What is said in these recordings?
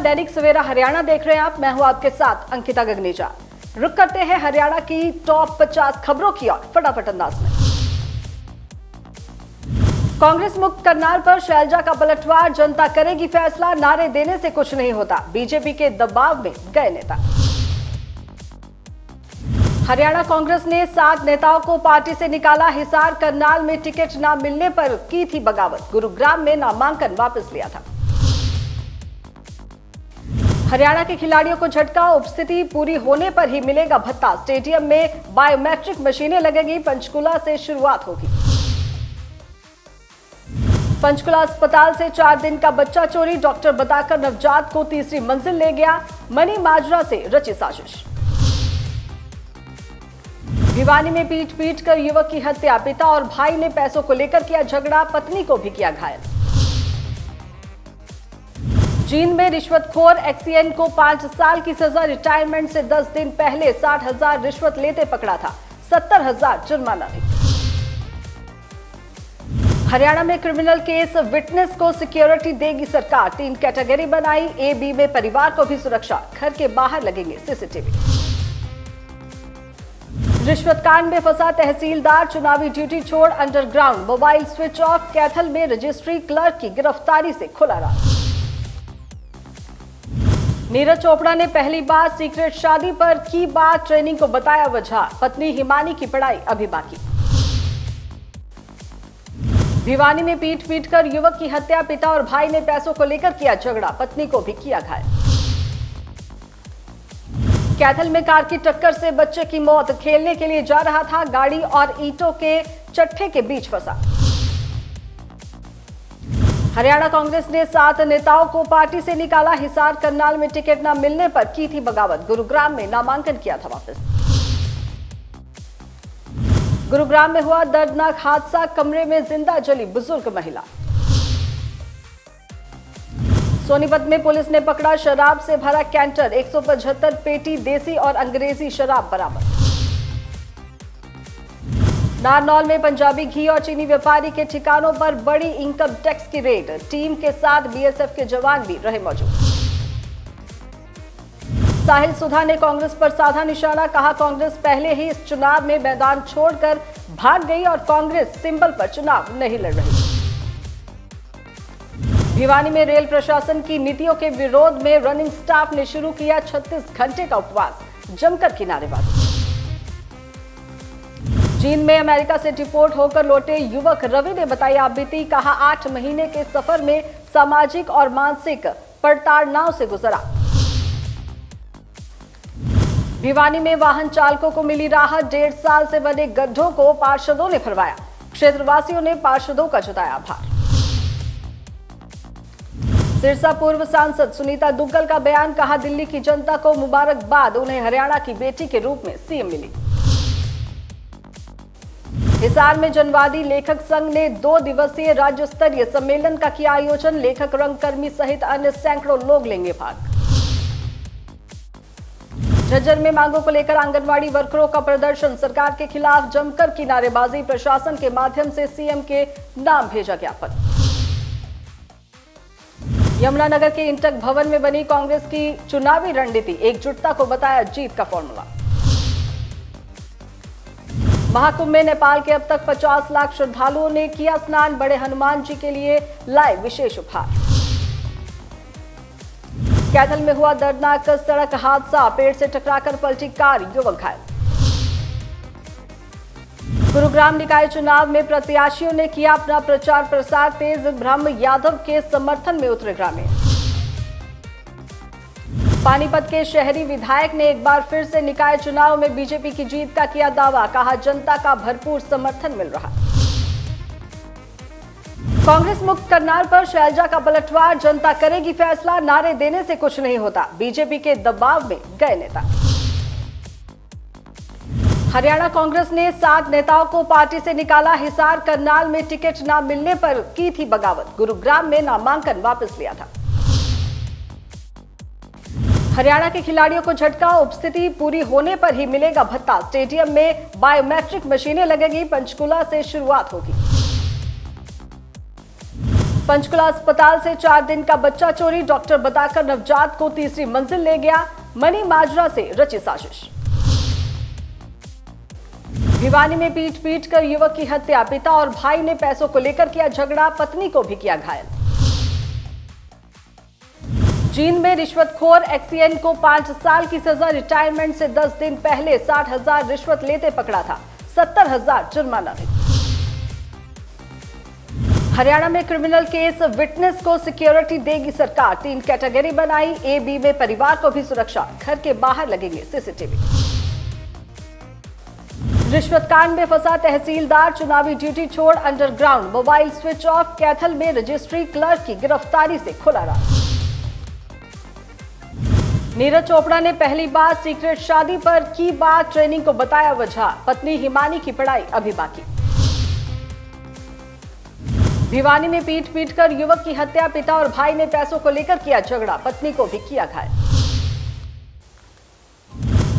दैनिक सवेरा हरियाणा देख रहे हैं आप। मैं हूं आपके साथ अंकिता गगनेजा। रुक करते हैं हरियाणा की टॉप 50 खबरों की ओर फटाफट अंदाज में। कांग्रेस मुक्त करनाल पर शैलजा का पलटवार, जनता करेगी फैसला, नारे देने से कुछ नहीं होता, बीजेपी के दबाव में गए नेता। हरियाणा कांग्रेस ने 7 नेताओं को पार्टी से निकाला, हिसार करनाल में टिकट न मिलने पर की थी बगावत, गुरुग्राम में नामांकन वापस लिया था। हरियाणा के खिलाड़ियों को झटका, उपस्थिति पूरी होने पर ही मिलेगा भत्ता, स्टेडियम में बायोमेट्रिक मशीनें लगेगी, पंचकुला से शुरुआत होगी। पंचकुला अस्पताल से 4 दिन का बच्चा चोरी, डॉक्टर बताकर नवजात को तीसरी मंजिल ले गया, मनी माजरा से रची साजिश। भिवानी में पीट कर युवक की हत्या, पिता और भाई ने पैसों को लेकर किया झगड़ा, पत्नी को भी किया घायल। जींद में रिश्वतखोर एक्सीएन को 5 साल की सजा, रिटायरमेंट से 10 दिन पहले 60,000 रिश्वत लेते पकड़ा था, 70,000 जुर्माना भी। हरियाणा में क्रिमिनल केस, विटनेस को सिक्योरिटी देगी सरकार, 3 कैटेगरी बनाई, ए बी में परिवार को भी सुरक्षा, घर के बाहर लगेंगे सीसीटीवी। रिश्वत कांड में फंसा तहसीलदार, चुनावी ड्यूटी छोड़ underground, mobile switch off, Kaithal में रजिस्ट्री क्लर्क की गिरफ्तारी से खुला राज। नीरज चोपड़ा ने पहली बार सीक्रेट शादी पर की बात, ट्रेनिंग को बताया वजह, पत्नी हिमानी की पढ़ाई अभी बाकी। भिवानी में पीट कर युवक की हत्या, पिता और भाई ने पैसों को लेकर किया झगड़ा, पत्नी को भी किया घायल। कैथल में कार की टक्कर से बच्चे की मौत, खेलने के लिए जा रहा था, गाड़ी और ईंटों के चट्टे के बीच फंसा। हरियाणा कांग्रेस ने 7 नेताओं को पार्टी से निकाला, हिसार करनाल में टिकट न मिलने पर की थी बगावत, गुरुग्राम में नामांकन किया था वापस। गुरुग्राम में हुआ दर्दनाक हादसा, कमरे में जिंदा जली बुजुर्ग महिला। सोनीपत में पुलिस ने पकड़ा शराब से भरा कैंटर, 175 पेटी देसी और अंग्रेजी शराब बरामद। नारनौल में पंजाबी घी और चीनी व्यापारी के ठिकानों पर बड़ी इनकम टैक्स की रेड, टीम के साथ बीएसएफ के जवान भी रहे मौजूद। साहिल सुधा ने कांग्रेस पर साधा निशाना, कहा कांग्रेस पहले ही इस चुनाव में मैदान छोड़कर भाग गई और कांग्रेस सिंबल पर चुनाव नहीं लड़ रही। भिवानी में रेल प्रशासन की नीतियों के विरोध में रनिंग स्टाफ ने शुरू किया 36 घंटे का उपवास, जमकर की नारेबाजी। जींद में अमेरिका से डिपोर्ट होकर लौटे युवक रवि ने बताई आप बीती, कहा 8 महीने के सफर में सामाजिक और मानसिक पड़ताड़नाओं से गुजरा। भिवानी में वाहन चालकों को मिली राहत, 1.5 साल से बने गड्ढों को पार्षदों ने भरवाया, क्षेत्रवासियों ने पार्षदों का जताया आभार। सिरसा पूर्व सांसद सुनीता दुग्गल का बयान, कहा दिल्ली की जनता को मुबारकबाद, उन्हें हरियाणा की बेटी के रूप में सीएम मिली। हिसार में जनवादी लेखक संघ ने 2 दिवसीय राज्य स्तरीय सम्मेलन का किया आयोजन, लेखक, रंगकर्मी सहित अन्य सैकड़ों लोग लेंगे भाग। झज्जर में मांगों को लेकर आंगनवाड़ी वर्करों का प्रदर्शन, सरकार के खिलाफ जमकर की नारेबाजी, प्रशासन के माध्यम से सीएम के नाम भेजा ज्ञापन। यमुनानगर के इंटक भवन में बनी कांग्रेस की चुनावी रणनीति, एकजुटता को बताया जीत का फॉर्मूला। महाकुंभ में नेपाल के अब तक 50 लाख श्रद्धालुओं ने किया स्नान, बड़े हनुमान जी के लिए लाए विशेष उपहार। कैथल में हुआ दर्दनाक सड़क हादसा, पेड़ से टकराकर पलटी कार, युवक घायल। गुरुग्राम निकाय चुनाव में प्रत्याशियों ने किया अपना प्रचार प्रसार तेज, ब्रह्म यादव के समर्थन में उतरे ग्रामीण। पानीपत के शहरी विधायक ने एक बार फिर से निकाय चुनाव में बीजेपी की जीत का किया दावा, कहा जनता का भरपूर समर्थन मिल रहा। कांग्रेस मुक्त करनाल पर शैलजा का पलटवार, जनता करेगी फैसला, नारे देने से कुछ नहीं होता, बीजेपी के दबाव में गए नेता। हरियाणा कांग्रेस ने 7 नेताओं को पार्टी से निकाला, हिसार करनाल में टिकट न मिलने पर की थी बगावत, गुरुग्राम में नामांकन वापस लिया था। हरियाणा के खिलाड़ियों को झटका, उपस्थिति पूरी होने पर ही मिलेगा भत्ता, स्टेडियम में बायोमेट्रिक मशीनें लगेगी, पंचकुला से शुरुआत होगी। पंचकुला अस्पताल से 4 दिन का बच्चा चोरी, डॉक्टर बताकर नवजात को तीसरी मंजिल ले गया, मनी माजरा से रची साजिश। भिवानी में पीट कर युवक की हत्या, पिता और भाई ने पैसों को लेकर किया झगड़ा, पत्नी को भी किया घायल। जींद में रिश्वतखोर एक्सीएन को 5 साल की सजा, रिटायरमेंट से 10 दिन पहले 60,000 रिश्वत लेते पकड़ा था, 70,000 जुर्माना भी। हरियाणा में क्रिमिनल केस, विटनेस को सिक्योरिटी देगी सरकार, 3 कैटेगरी बनाई, ए बी में परिवार को भी सुरक्षा, घर के बाहर लगेंगे सीसीटीवी। रिश्वत कांड में फंसा तहसीलदार, चुनावी ड्यूटी छोड़ underground, mobile switch off, Kaithal में रजिस्ट्री क्लर्क की गिरफ्तारी से खुला राज। नीरज चोपड़ा ने पहली बार सीक्रेट शादी पर की बात, ट्रेनिंग को बताया वजह, पत्नी हिमानी की पढ़ाई अभी बाकी। भिवानी में पीट कर युवक की हत्या, पिता और भाई ने पैसों को लेकर किया झगड़ा, पत्नी को भी किया घायल।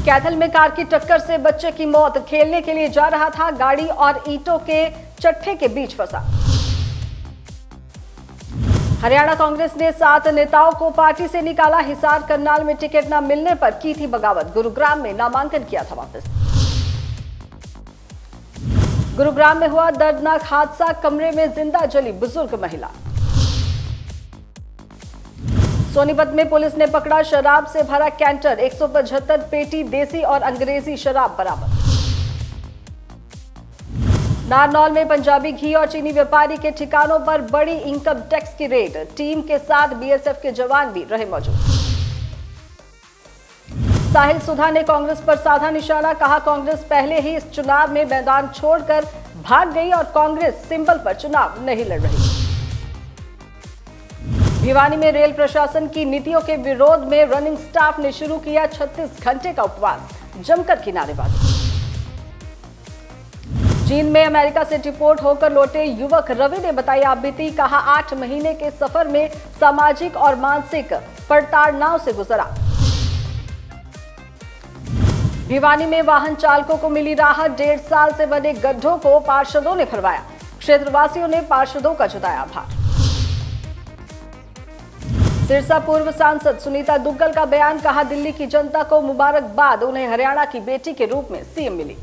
कैथल में कार की टक्कर से बच्चे की मौत, खेलने के लिए जा रहा था, गाड़ी और ईंटों के चट्टे के बीच फंसा। हरियाणा कांग्रेस ने 7 नेताओं को पार्टी से निकाला, हिसार करनाल में टिकट न मिलने पर की थी बगावत, गुरुग्राम में नामांकन किया था वापस। गुरुग्राम में हुआ दर्दनाक हादसा, कमरे में जिंदा जली बुजुर्ग महिला। सोनीपत में पुलिस ने पकड़ा शराब से भरा कैंटर, 175 पेटी देसी और अंग्रेजी शराब बरामद। नारनौल में पंजाबी घी और चीनी व्यापारी के ठिकानों पर बड़ी इनकम टैक्स की रेड, टीम के साथ बीएसएफ के जवान भी रहे मौजूद। साहिल सुधा ने कांग्रेस पर साधा निशाना, कहा कांग्रेस पहले ही इस चुनाव में मैदान छोड़कर भाग गई और कांग्रेस सिंबल पर चुनाव नहीं लड़ रही। भिवानी में रेल प्रशासन की नीतियों के विरोध में रनिंग स्टाफ ने शुरू किया 36 घंटे का उपवास, जमकर की नारेबाजी। चीन में अमेरिका से डिपोर्ट होकर लौटे युवक रवि ने बताई आप बीती, कहा 8 महीने के सफर में सामाजिक और मानसिक प्रताड़नाओं से गुजरा। भिवानी में वाहन चालकों को मिली राहत, 1.5 साल से बने गड्ढों को पार्षदों ने भरवाया, क्षेत्रवासियों ने पार्षदों का जताया आभार। सिरसा पूर्व सांसद सुनीता दुग्गल का बयान, कहा दिल्ली की जनता को मुबारकबाद, उन्हें हरियाणा की बेटी के रूप में सीएम मिली।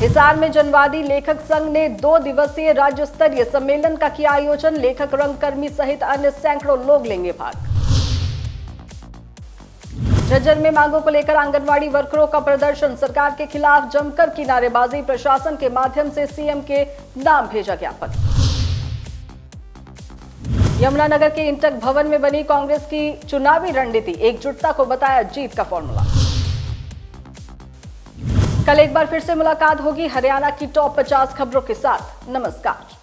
हिसार में जनवादी लेखक संघ ने 2 दिवसीय राज्य स्तरीय सम्मेलन का किया आयोजन, लेखक, रंगकर्मी सहित अन्य सैकड़ों लोग लेंगे भाग। झज्जर में मांगों को लेकर आंगनवाड़ी वर्करों का प्रदर्शन, सरकार के खिलाफ जमकर की नारेबाजी, प्रशासन के माध्यम से सीएम के नाम भेजा ज्ञापन। यमुनानगर के इंटक भवन में बनी कांग्रेस की चुनावी रणनीति, एकजुटता को बताया जीत का फॉर्मूला। कल एक बार फिर से मुलाकात होगी हरियाणा की टॉप 50 खबरों के साथ। नमस्कार।